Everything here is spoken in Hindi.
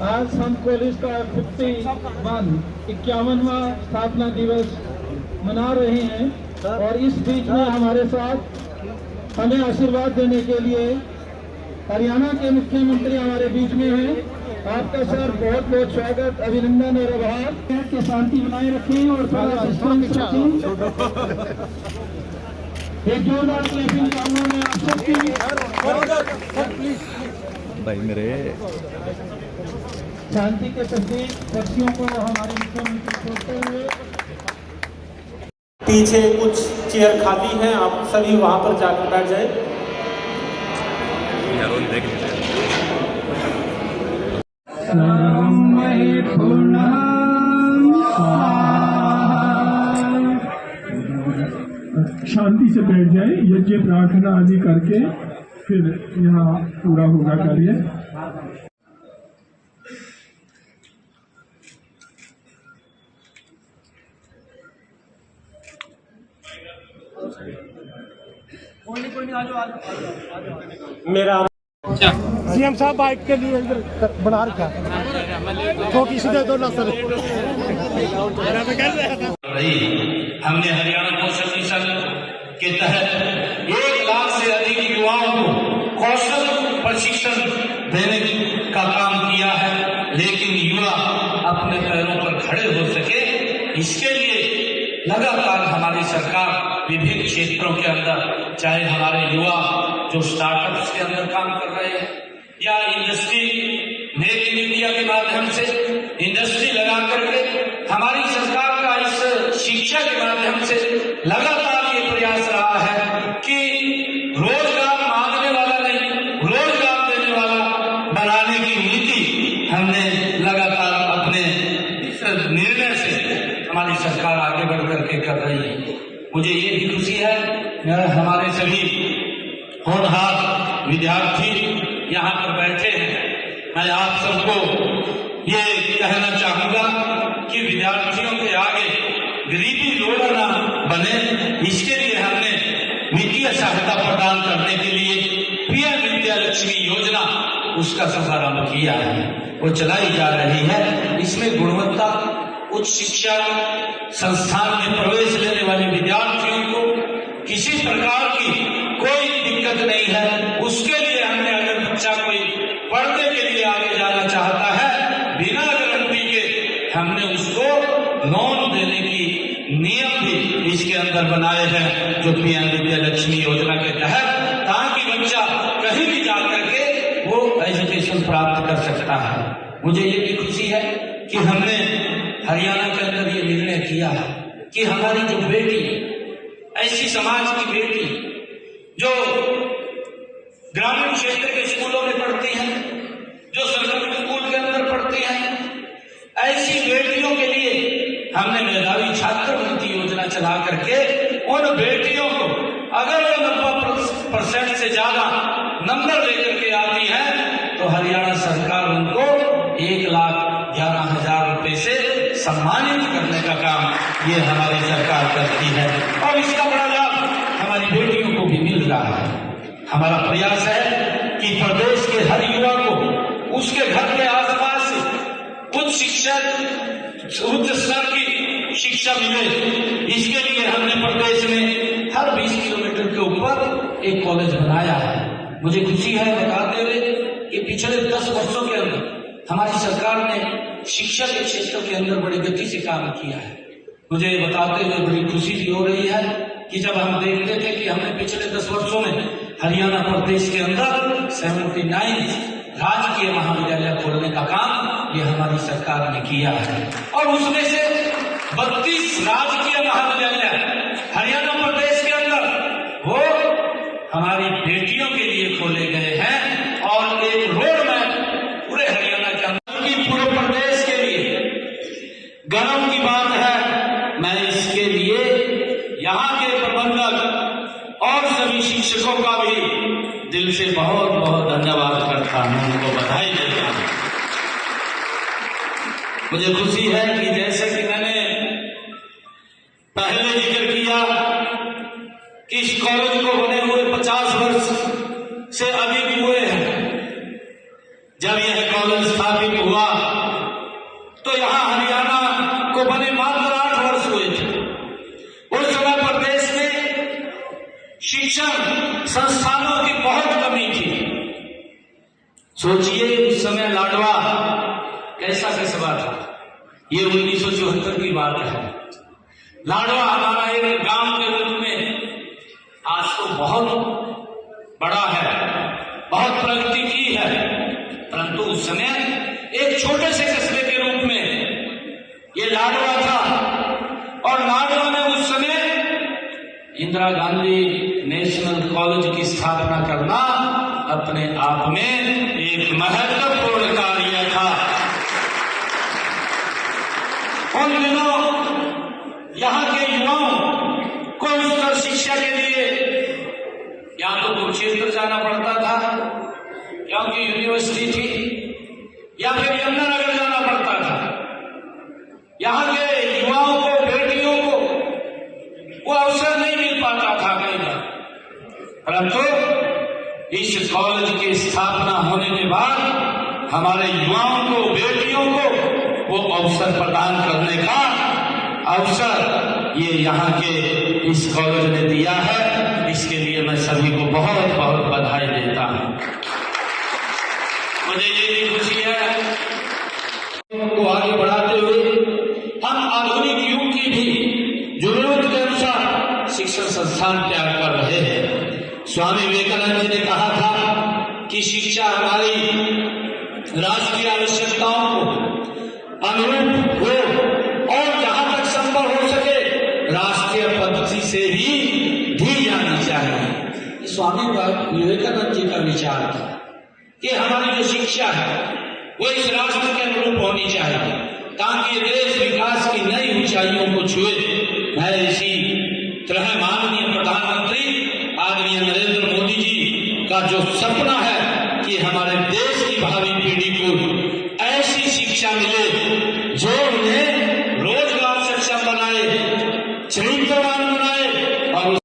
आज हम कॉलेज का 51वां स्थापना दिवस मना रहे हैं और इस बीच में हमारे साथ हमें आशीर्वाद देने के लिए हरियाणा के मुख्यमंत्री हमारे बीच में हैं। आपका सर बहुत बहुत स्वागत, अभिनंदन और आभार। के शांति बनाए रखें और एक जोरदार क्लैपिंग चाहूंगा मैं आप सबकी भाई मेरे शांति के प्रतीक पक्षियों को हमारे मुख्यमंत्री छोड़ते हुए। पीछे कुछ चेयर खाली हैं, आप सभी वहां पर जाकर बैठ जाए। शांति से बैठ जाए, यज्ञ प्रार्थना आदि करके फिर यहाँ पूरा होगा कार्य। मेरा सीएम साहब बाइक के लिए इधर बना रखा छोटी सी दे दो ना सर। हमने हरियाणा कौशल मिशन के तहत 1 लाख से अधिक युवाओं को कौशल प्रशिक्षण देने का काम किया है, लेकिन युवा अपने पैरों पर खड़े हो सके इसके लिए लगातार हमारी सरकार विभिन्न क्षेत्रों के अंदर, चाहे हमारे युवा जो स्टार्टअप्स के अंदर काम कर रहे हैं या इंडस्ट्री, मेक इन इंडिया के माध्यम से इंडस्ट्री लगा करके हमारी सरकार का इस शिक्षा के माध्यम से लगातार ये प्रयास रहा है कि रोजगार मांगने वाला नहीं, रोजगार देने वाला बनाने की नीति हमने लगातार अपने इस निर्णय से हमारी सरकार आगे बढ़ करके कर रही है। मुझे ये भी खुशी है हमारे सभी होनहार विद्यार्थी यहाँ पर बैठे हैं। मैं आप सबको ये कहना चाहूंगा कि विद्यार्थियों के आगे गरीबी रोड न बने, इसके लिए हमने वित्तीय सहायता प्रदान करने के लिए पीएम विद्या लक्ष्मी योजना उसका शुभारंभ किया है, वो चलाई जा रही है। इसमें गुणवत्ता उच्च शिक्षा संस्थान में प्रवेश लेने वाले विद्यार्थियों को किसी प्रकार की कोई दिक्कत नहीं है। उसके लिए हमने, अगर बच्चा कोई पढ़ने के लिए आगे जाना चाहता है, बिना गारंटी के हमने उसको लोन देने की नियम भी इसके अंदर बनाए हैं, जो पीएम विद्या लक्ष्मी योजना के तहत, ताकि बच्चा कहीं भी जाकर के वो एजुकेशन प्राप्त कर सकता है। मुझे ये भी खुशी है कि हमने हरियाणा के अंदर ये निर्णय किया है कि हमारी जो बेटी, ऐसी समाज की बेटी जो ग्रामीण क्षेत्र के स्कूलों में पढ़ती हैं, जो सरकारी स्कूल के अंदर पढ़ती हैं, ऐसी बेटियों के लिए हमने मेधावी छात्रवृत्ति योजना चला करके उन बेटियों को, अगर वो 90% से ज्यादा नंबर लेकर के आती हैं, तो हरियाणा सरकार उनको 1,11,000 रुपए से सम्मानित करने का काम ये हमारी सरकार करती है और इसका बड़ा लाभ हमारी बेटियों को भी मिल रहा है। हमारा प्रयास है कि प्रदेश के हर युवा को उसके घर के आसपास उच्च स्तर की शिक्षा मिले। इसके लिए हमने प्रदेश में हर 20 किलोमीटर के ऊपर एक कॉलेज बनाया है। मुझे खुशी है बताते हुए कि पिछले 10 वर्षों के अंदर हमारी सरकार ने शिक्षा के क्षेत्र के अंदर बड़ी गति से काम किया है। मुझे बताते हुए बड़ी खुशी भी हो रही है कि जब हम देखते थे कि हमने पिछले 10 वर्षों में हरियाणा प्रदेश के अंदर 79 राजकीय महाविद्यालय खोलने का काम ये हमारी सरकार ने किया है और उसमें से 32 राजकीय महाविद्यालय हरियाणा प्रदेश के अंदर वो हमारी बेटियों के लिए खोले गए हैं और एक रोड मैप पूरे हरियाणा के अंदर की पूरे प्रदेश के लिए गर्व की बात है। मैं इसके लिए यहाँ के प्रबंधक और सभी शिक्षकों का भी दिल से बहुत बहुत धन्यवाद करता हूँ, उनको बधाई देता हूँ। मुझे खुशी है कि जैसे कि मैंने पहले जिक्र किया कि इस कॉलेज को बने हुए 50 वर्ष से अधिक हुए हैं। जब यह कॉलेज स्थापित हुआ शिक्षण संस्थानों की बहुत कमी थी। सोचिए उस समय लाडवा कैसा कस्बा था। ये 1974 की बात है। लाडवा हमारा एक गांव के रूप में आज तो बहुत बड़ा है, बहुत प्रगति की है, परंतु उस समय एक छोटे से कस्बे के रूप में ये लाडवा था। और लाडवा ने उस समय इंदिरा गांधी नेशनल कॉलेज की स्थापना करना अपने आप में एक महत्वपूर्ण कार्य था। उन दिनों यहाँ के युवाओं को उच्चतर शिक्षा के लिए या तो कुरुक्षेत्र जाना पड़ता था क्योंकि यूनिवर्सिटी थी, या फिर यमुनानगर जाना पड़ता था। यहाँ के युवाओं को, बेटियों को वो अवसर नहीं मिल पाता था कहीं पर, परंतु इस कॉलेज की स्थापना होने के बाद हमारे युवाओं को, बेटियों को वो अवसर प्रदान करने का अवसर ये यहाँ के इस कॉलेज ने दिया है। इसके लिए मैं सभी को बहुत बहुत बधाई देता हूँ। मुझे ये भी खुशी है को आगे बढ़ाते हुए हम आधुनिक युग की भी जरूरत के अनुसार शिक्षण संस्थान त्याग कर रहे हैं। स्वामी विवेकानंद जी ने कहा था कि शिक्षा हमारी राष्ट्रीय आवश्यकताओं को अनुरूप हो और जहां तक संभव हो सके राष्ट्रीय पद्धति से ही दी जानी चाहिए। स्वामी विवेकानंद जी का विचार था कि हमारी जो शिक्षा है वो इस राष्ट्र के अनुरूप होनी चाहिए ताकि देश विकास की नई ऊंचाइयों को छुए। मैं इसी तरह माननीय प्रधानमंत्री आदरणीय नरेंद्र मोदी जी का जो सपना है कि हमारे देश की भावी पीढ़ी को